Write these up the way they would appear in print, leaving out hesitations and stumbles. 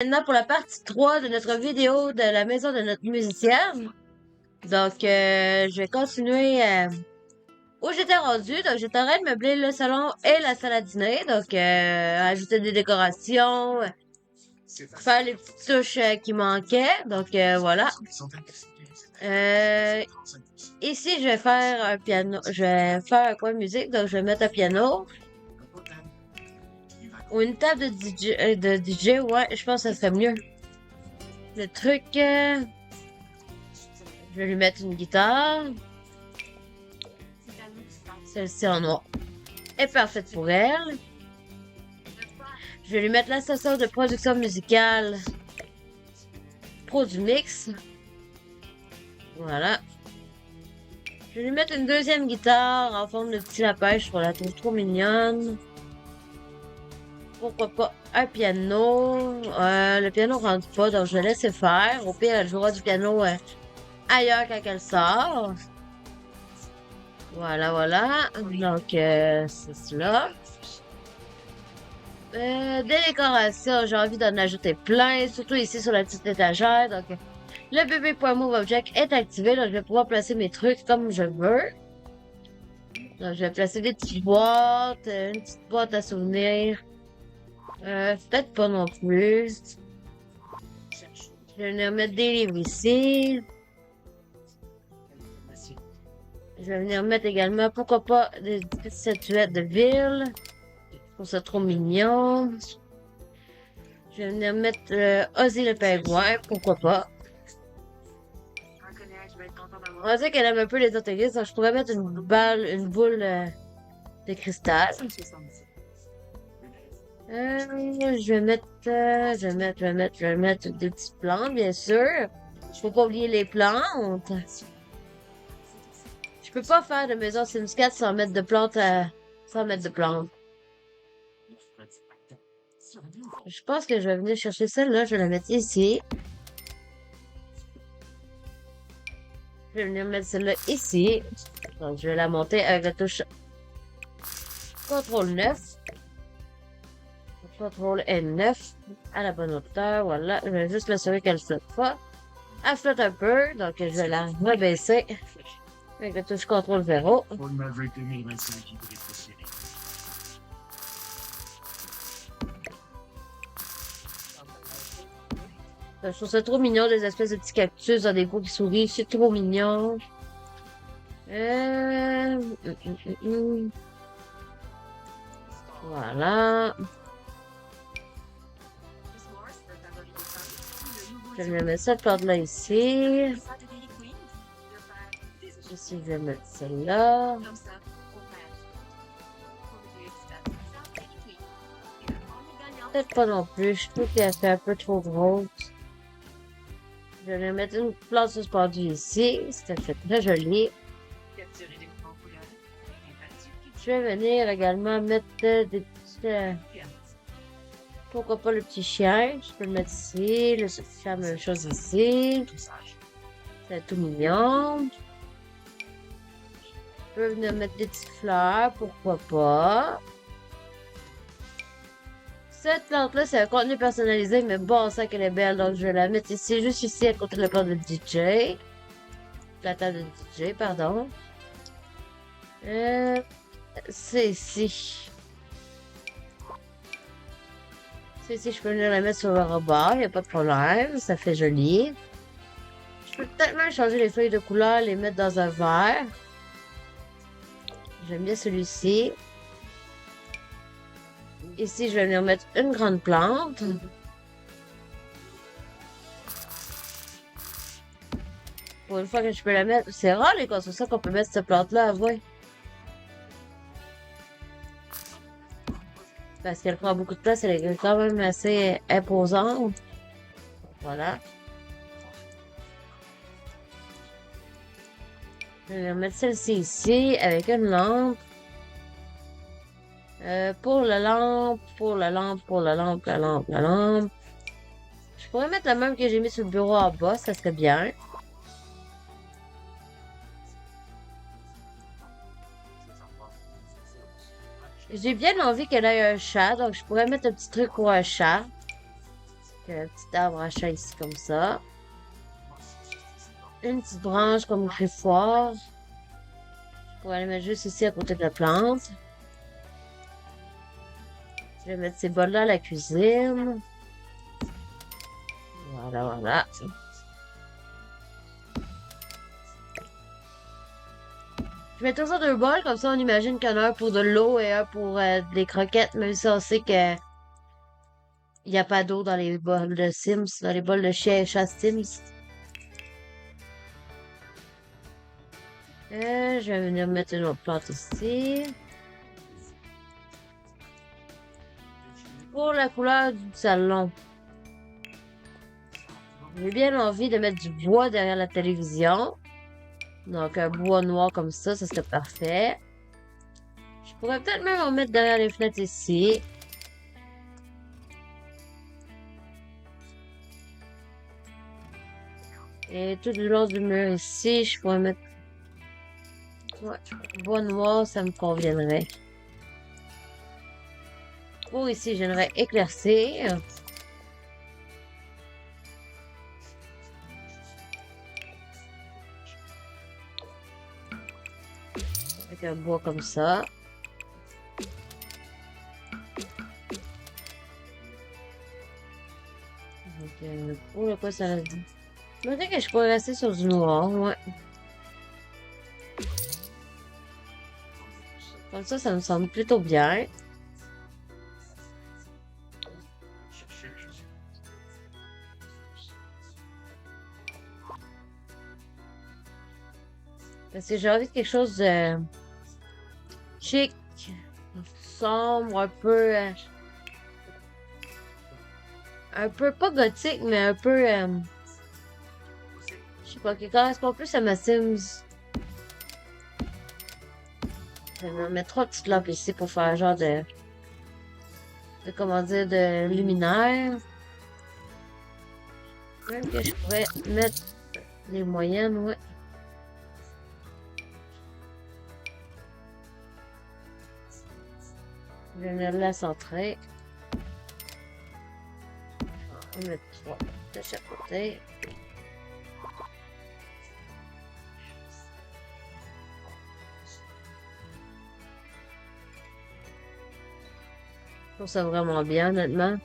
Maintenant pour la partie 3 de notre vidéo de la maison de notre musicienne. Donc, je vais continuer où j'étais rendue. Donc, j'étais en train de meubler le salon et la salle à dîner. Donc, ajouter des décorations, faire les petites touches qui manquaient. Donc, voilà. Ici, je vais faire un piano. Je vais faire un coin de musique. Donc, je vais mettre un piano. Ou une table de DJ, ouais, je pense que ça serait mieux. Le truc, je vais lui mettre une guitare. Celle-ci en noir est parfaite pour elle. Je vais lui mettre la station de production musicale Produmix. Voilà. Je vais lui mettre une deuxième guitare en forme de petit lapin. Je trouve la trouve trop mignonne. Pourquoi pas un piano. Le piano ne rentre pas, donc je vais laisser faire. Au pire, elle jouera du piano ailleurs quand elle sort. Voilà, voilà. Donc, c'est cela. Des décorations, j'ai envie d'en ajouter plein, surtout ici sur la petite étagère. Donc, le bébé.move object est activé, donc je vais pouvoir placer mes trucs comme je veux. Donc, je vais placer des petites boîtes, une petite boîte à souvenirs. Peut-être pas non plus. Je vais venir mettre des livres ici. Je vais venir mettre également, pourquoi pas, des petites statuettes de ville. Je trouve ça trop mignon. Je vais venir mettre Ozzy le pingouin, pourquoi pas. On va dire qu'elle aime un peu les autographes, donc je pourrais mettre une boule de cristal. Je vais mettre des petites plantes, bien sûr. Je peux pas oublier les plantes. Je peux pas faire de maison Sims 4 sans mettre de plantes, sans mettre de plantes. Je pense que je vais venir chercher celle-là, je vais la mettre ici. Je vais venir mettre celle-là ici. Donc, je vais la monter avec la touche CTRL 9. CTRL N9 à la bonne hauteur. Voilà. Je vais juste l'assurer qu'elle flotte pas. Elle flotte un peu, donc je vais la rebaisser avec la touche CTRL 0. Je trouve ça trop mignon, des espèces de petits cactus dans des gros qui sourient. C'est trop mignon. Voilà. Je vais mettre cette plante-là ici. Ici, je vais mettre celle-là. Peut-être pas non plus. Je trouve qu'elle fait un peu trop grosse. Je vais mettre une plante suspendue ici. C'était fait très joli. Je vais venir également mettre des petits... pourquoi pas le petit chien? Je peux le mettre ici. Le petit chien, même chose ici. C'est tout mignon. Je peux venir mettre des petites fleurs. Pourquoi pas? Cette plante-là, c'est un contenu personnalisé, mais bon, ça qu'elle est belle. Donc, je vais la mettre ici, juste ici, à côté de la plante de DJ. La table de DJ, pardon. C'est ici. C'est ici, je peux venir la mettre sur le rebord, il n'y a pas de problème. Ça fait joli. Je peux peut-être même changer les feuilles de couleur, les mettre dans un verre. J'aime bien celui-ci. Ici, je vais venir mettre une grande plante. Pour une fois que je peux la mettre. C'est rare les constructions qu'on peut mettre cette plante-là, avouez. Parce qu'elle prend beaucoup de place, elle est quand même assez imposante. Voilà. Je vais mettre celle-ci ici avec une lampe. Pour la lampe. Je pourrais mettre la même que j'ai mis sur le bureau en bas, ça serait bien. J'ai bien envie qu'elle ait un chat, donc je pourrais mettre un petit truc pour un chat. Un petit arbre à chat ici comme ça. Une petite branche comme griffoir. Pour aller mettre juste ici à côté de la plante. Je vais mettre ces bols-là à la cuisine. Voilà, voilà. Je mets toujours deux bols, comme ça on imagine qu'il y en a un pour de l'eau et un pour des croquettes, même si on sait que il n'y a pas d'eau dans les bols de Sims, dans les bols de chien et chat Sims. Je vais venir mettre une autre plante ici. Pour la couleur du salon, j'ai bien envie de mettre du bois derrière la télévision. Donc un bois noir comme ça serait parfait. Je pourrais peut-être même en mettre derrière les fenêtres ici. Et tout le long du mur ici, je pourrais mettre... Ouais, bois noir, ça me conviendrait. Pour ici, j'aimerais éclaircir. Avec un bois comme ça. Donc, pour le quoi ça dit? Je me dis que je pourrais rester sur du noir, ouais. Comme ça me semble plutôt bien. Parce que j'ai envie de quelque chose de chic, sombre, un peu pas gothique, mais un peu, je sais pas, qui correspond plus à ma Sims. Je vais mettre trois petites lampes ici pour faire un genre de comment dire, de luminaire. Même que je pourrais mettre les moyennes, ouais. Je vais venir la centrer. On va mettre trois de chaque côté. Je trouve ça vraiment bien, honnêtement.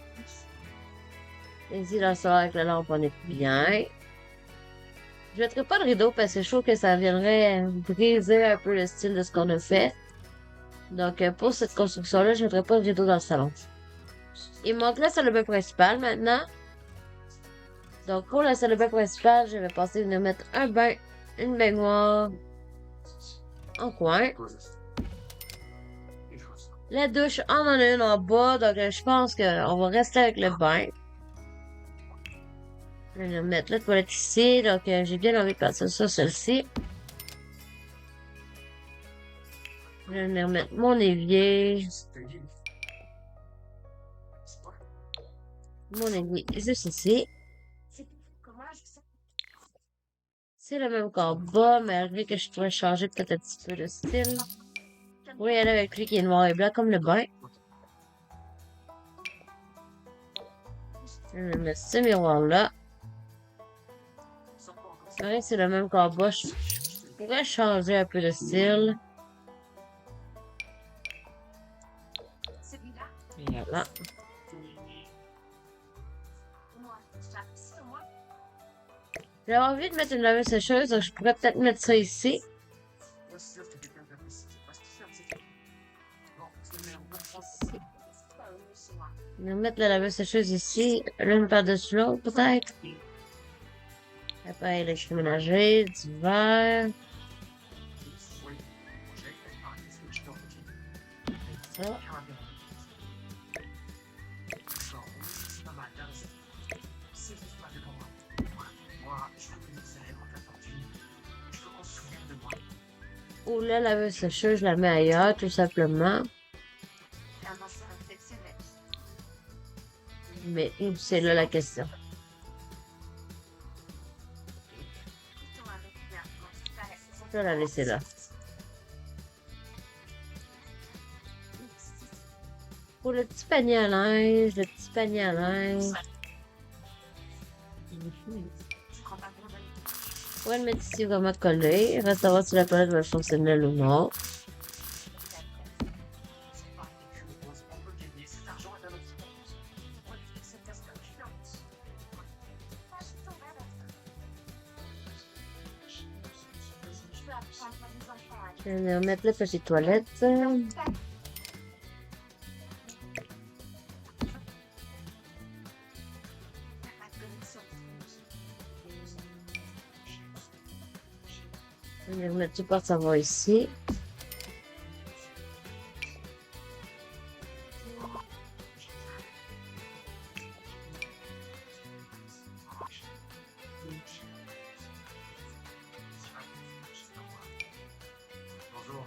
Ici, là, ça avec la lampe, on est bien. Je mettrai pas de rideau parce que je trouve que ça viendrait briser un peu le style de ce qu'on a fait. Donc, pour cette construction-là, je mettrai pas de rideau dans le salon. Il manque la salle de bain principale maintenant. Donc, pour la salle de bain principale, je vais passer à mettre un bain, une baignoire en coin. La douche, on en a une en bas, donc je pense qu'on va rester avec le bain. Je vais mettre la toilette ici, donc j'ai bien envie de passer ça, celle-ci. Je vais venir mettre mon évier. Mon évier juste ici. C'est le même qu'en bas, malgré que je pourrais changer peut-être un petit peu de style. Oui, elle avec lui qui est noir et blanc comme le bain. Je vais mettre ce miroir-là. Ouais, c'est le même qu'en bas. Je pourrais changer un peu de style. Voilà. J'ai envie de mettre une laveuse sécheuse, donc je pourrais peut-être mettre ça ici. Je vais mettre la laveuse sécheuse ici, l'une par-dessus l'autre peut-être. Appareil électroménager, du verre. Ça. Ou la laveuse sécheuse, je la mets ailleurs, tout simplement. Mais c'est là la question. Je vais la laisser là. Pour le petit panier à linge, On va le mettre ici vraiment collé. Il reste à savoir si la palette va être fonctionnelle ou non. Je vais mettre la petite toilette. Je vais remettre tout porte-savon ici. Bonjour.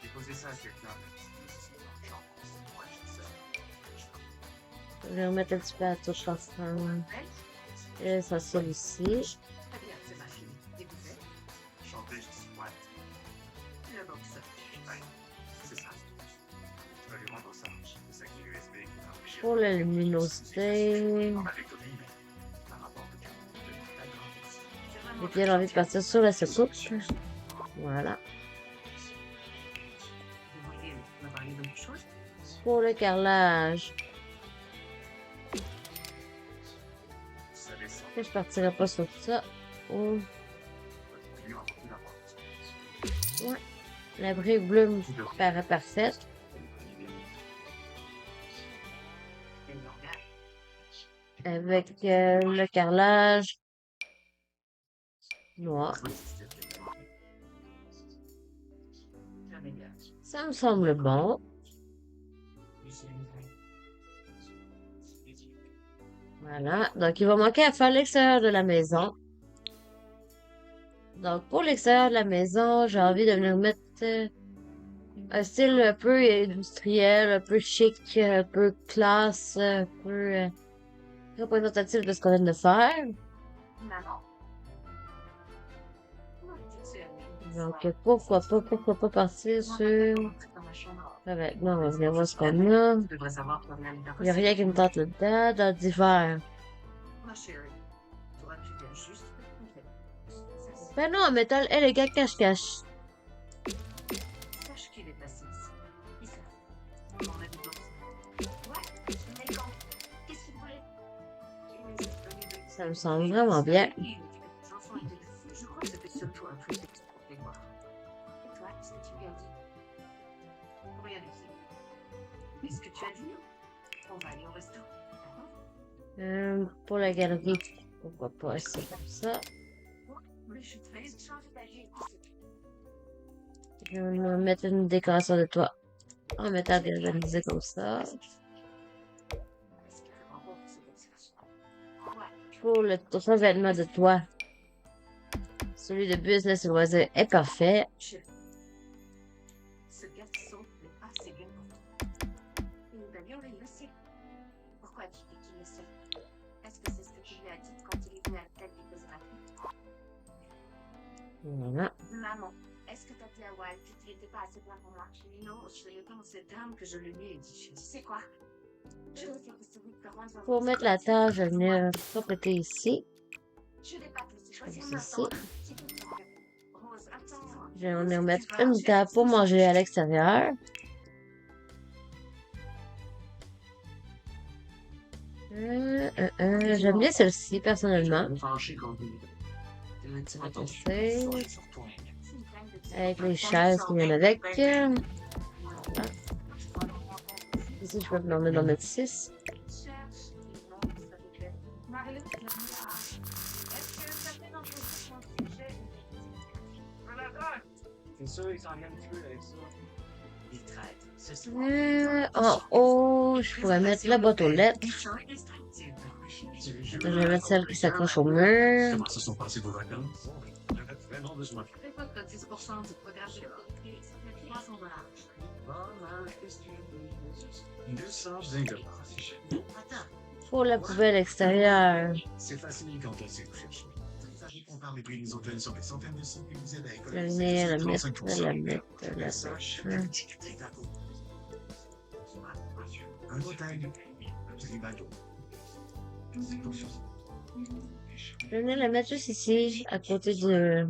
Déposez ça à quelqu'un. Je vais remettre un petit peu à tout porte-savon. Et l'essentiel ici. Chanter, ouais. C'est ça. Je vais lui rendre ça. C'est ça qui est l'USB qui va empêcher. Pour la luminosité. On avait commis, mais ça rapporte que. Et puis elle a envie de partir sur la secoupe. Voilà. Pour le carrelage. Ça descend. Et je partirai pas sur ça. Oh. Ouais. La brique bleue me paraît parfaite. Avec le carrelage noir. Ça me semble bon. Voilà. Donc, il va manquer à faire l'extérieur de la maison. Donc, pour l'extérieur de la maison, j'ai envie de venir mettre un style un peu industriel, un peu chic, un peu classe, un peu représentatif de ce qu'on vient de faire. Donc, pourquoi pas partir sur... Maintenant, on va venir voir ce qu'on a. Il n'y a rien qui me tente là-dedans, dans d'hiver. Ben non, en métal élégant cache-cache. Ça me semble vraiment bien. Pour la galerie, pourquoi pas essayer comme ça. Je vais me mettre une décoration de toit en métal galvanisé comme ça. Pour le revêtement de toit, celui de Business Loisir est parfait. Voilà. Maman, est-ce que t'as dit à Walt que tu étais pas assez blanc pour moi? Non, je fais le temps de cette dame que je lui ai dit. Tu sais quoi? Je ne sais pas si vous pouvez rendre. Pour mettre la tâche, je vais venir compléter ici. Je n'ai pas pu choisir Ici. maintenant. Rose, attends. Je vais venir mettre une table pour manger à l'extérieur. J'aime bien celle-ci, personnellement. Avec les chaises qui viennent avec. Voilà. Ici, je peux en mettre 6. En haut, je pourrais mettre la boîte aux lettres. Je vais mettre celle qui s'accroche au mur. Ce sont passés vos vacances. J'aurais vraiment besoin. Pour la poubelle extérieure. C'est facile quand on sait où chercher. On compare les prix des hôtels sur des centaines de sites et vous aide à Je vais venir la mettre, la mettre. Un hôtel, un petit bateau. Je vais venir la mettre juste ici, à côté de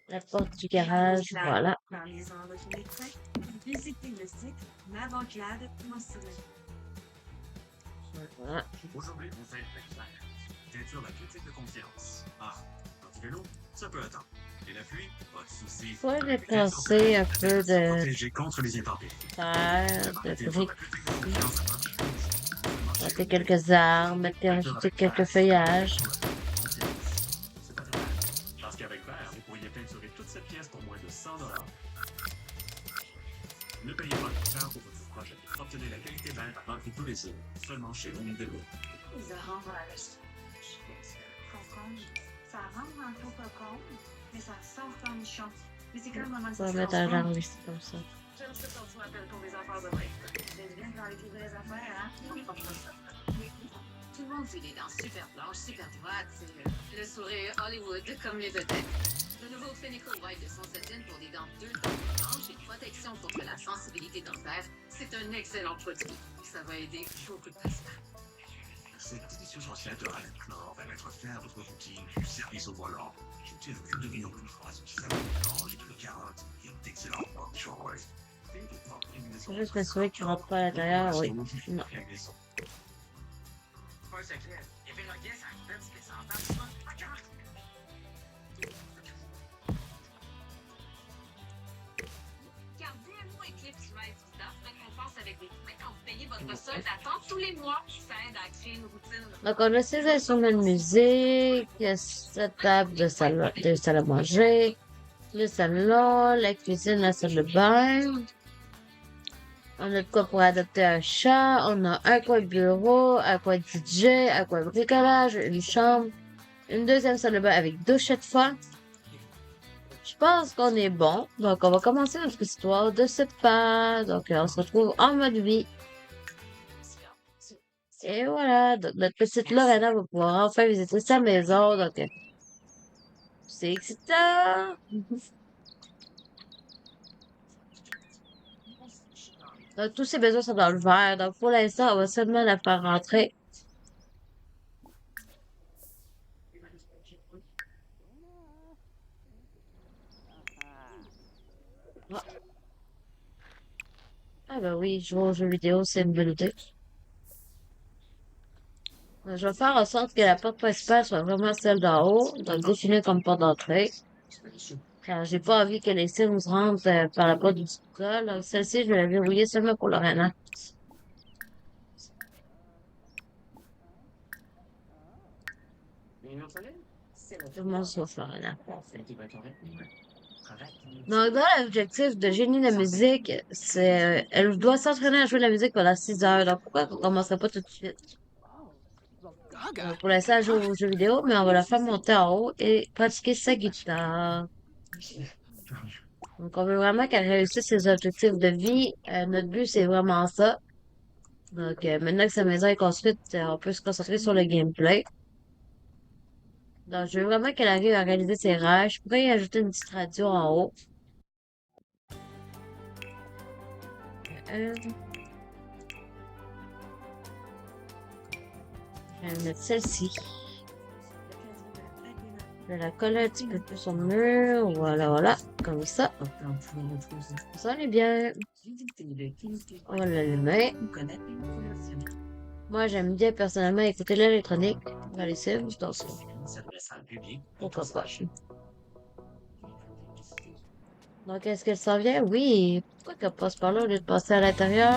la porte du garage. Voilà. Dans les enregistrements, visitez le site mavanclade.ca. Voilà. Aujourd'hui, on fait bien sûr la critique de confiance. Ah, un petit vélo, ça peut attendre. Et la pluie, pas de souci. Faut dépenser un peu de Protéger contre les intempéries. terre, de Bien sûr, briques, la critique de confiance, ça marche. planter quelques arbres, ajouter quelques feuillages. C'est pas normal. Parce qu'avec Vert, vous pourriez peinturer toute cette pièce pour moins de 100 $. Ne payez pas de faire pour votre projet. Obtenez la qualité Vert à vendre tous les jours. Seulement chez Home Depot. Ils rendent à la concombre. Ça rentre dans le pot concombre, mais ça sort comme chant. Mais c'est quand même un moment de On va mettre un genre ici comme ça. J'aime ça quand tu m'appelles pour des affaires de vrai. C'est bien dans les vraies affaires, hein? Tout le monde fait des dents super blanches, super droites. C'est le sourire Hollywood comme les vedettes. Le nouveau Fenico White de Sensodine pour des dents 2 tons blanches et protection contre la sensibilité dentaire. C'est un excellent produit. Ça va aider beaucoup de patients. Cette édition sociale de Ralph va mettre fin à votre routine du service au volant. Jetez le plus de millions de phrases qui savent mélanger de carottes et d'excellents choix. Faut juste m'assurer qu'il rentre pas à l'intérieur, oui. Non. Pas secret. Il y avait le guest à peine ce que ça entend. Gardez un mot avec les petits maîtres d'offres récompense avec des points quand vous payez votre solde d'attente tous les mois. Ça aide à créer une routine. Donc, on a ces instruments de musique, cette table de salle à manger, le salon, la cuisine, la salle de bain. On a de quoi pour adopter un chat, on a un coin bureau, un coin DJ, un coin bricolage, une chambre, une deuxième salle de bain avec douche cette fois. Je pense qu'on est bon. Donc, on va commencer notre histoire de ce pas. Donc, on se retrouve en mode vie. Et voilà, donc notre petite Lorena va pouvoir enfin visiter sa maison. Donc, c'est excitant. Donc, tous ses besoins sont dans le vert. Donc, pour l'instant, on va seulement la faire rentrer. Ah, ah ben oui, jouer aux jeux vidéo, c'est une bonne idée. Je vais faire en sorte que la porte principale soit vraiment celle d'en haut, donc définie comme porte d'entrée. Car j'ai pas envie que les Sims rentrent par la porte du sol. Donc celle-ci, je vais la verrouiller seulement pour Lorena. Tout le monde sauf Lorena. Donc, dans l'objectif de génie de musique, elle doit s'entraîner à jouer de la musique pendant 6 heures. Donc, pourquoi on commencerait pas tout de suite? Pour l'instant, elle joue aux jeux vidéo, mais on va la faire monter en haut et pratiquer sa guitare. Donc, on veut vraiment qu'elle réussisse ses objectifs de vie. Notre but, c'est vraiment ça. Donc, maintenant que sa maison est construite, on peut se concentrer sur le gameplay. Donc, je veux vraiment qu'elle arrive à réaliser ses rêves. Je pourrais y ajouter une petite radio en haut. Euh, je vais mettre celle-ci. Je vais la coller un petit peu plus sur le mur. Voilà, voilà. Comme ça. Ça en est bien. On va l'allumer. Moi, j'aime bien personnellement écouter l'électronique dans les Sims. Donc, pourquoi pas. Donc, est-ce qu'elle s'en vient? Oui. Pourquoi qu'elle passe par là au lieu de passer à l'intérieur?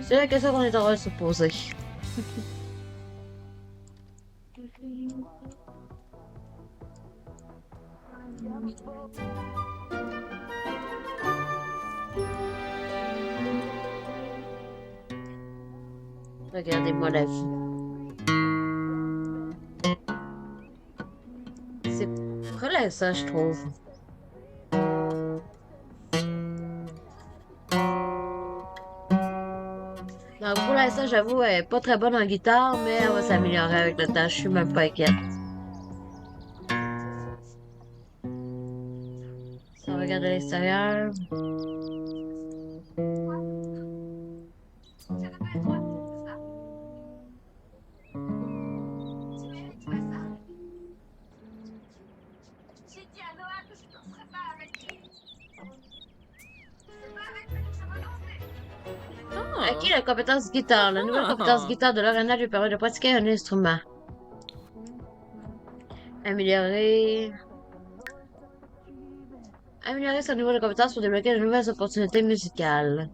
C'est la question qu'on est en train de se poser. Regardez-moi la vie. C'est relaxant, je trouve. Donc, pour l'instant, j'avoue, elle est pas très bonne en guitare, mais elle va s'améliorer avec le temps. Je suis même pas inquiète. Si on regarde à l'extérieur. la compétence guitare. La nouvelle compétence guitare de Lorena lui permet de pratiquer un instrument. Améliorer. Améliorer son niveau de compétence pour débloquer de nouvelles opportunités musicales.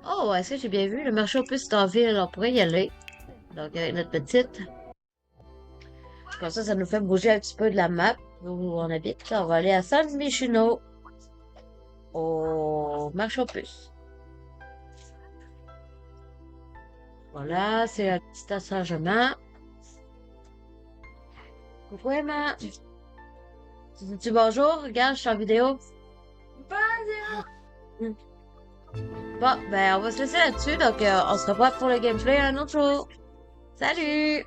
Oh, est-ce que j'ai bien vu? Le marché aux puces est en ville, on pourrait y aller. Donc, avec notre petite. Comme ça nous fait bouger un petit peu de la map où on habite. Là, on va aller à San Michino. Au marché aux puces. Voilà, c'est un petit stationnement. Coucou Emma. Tu dis bonjour? Regarde, je suis en vidéo. Bon, ben, on va se laisser là-dessus. Donc, on se revoit pour le gameplay un autre jour. Salut!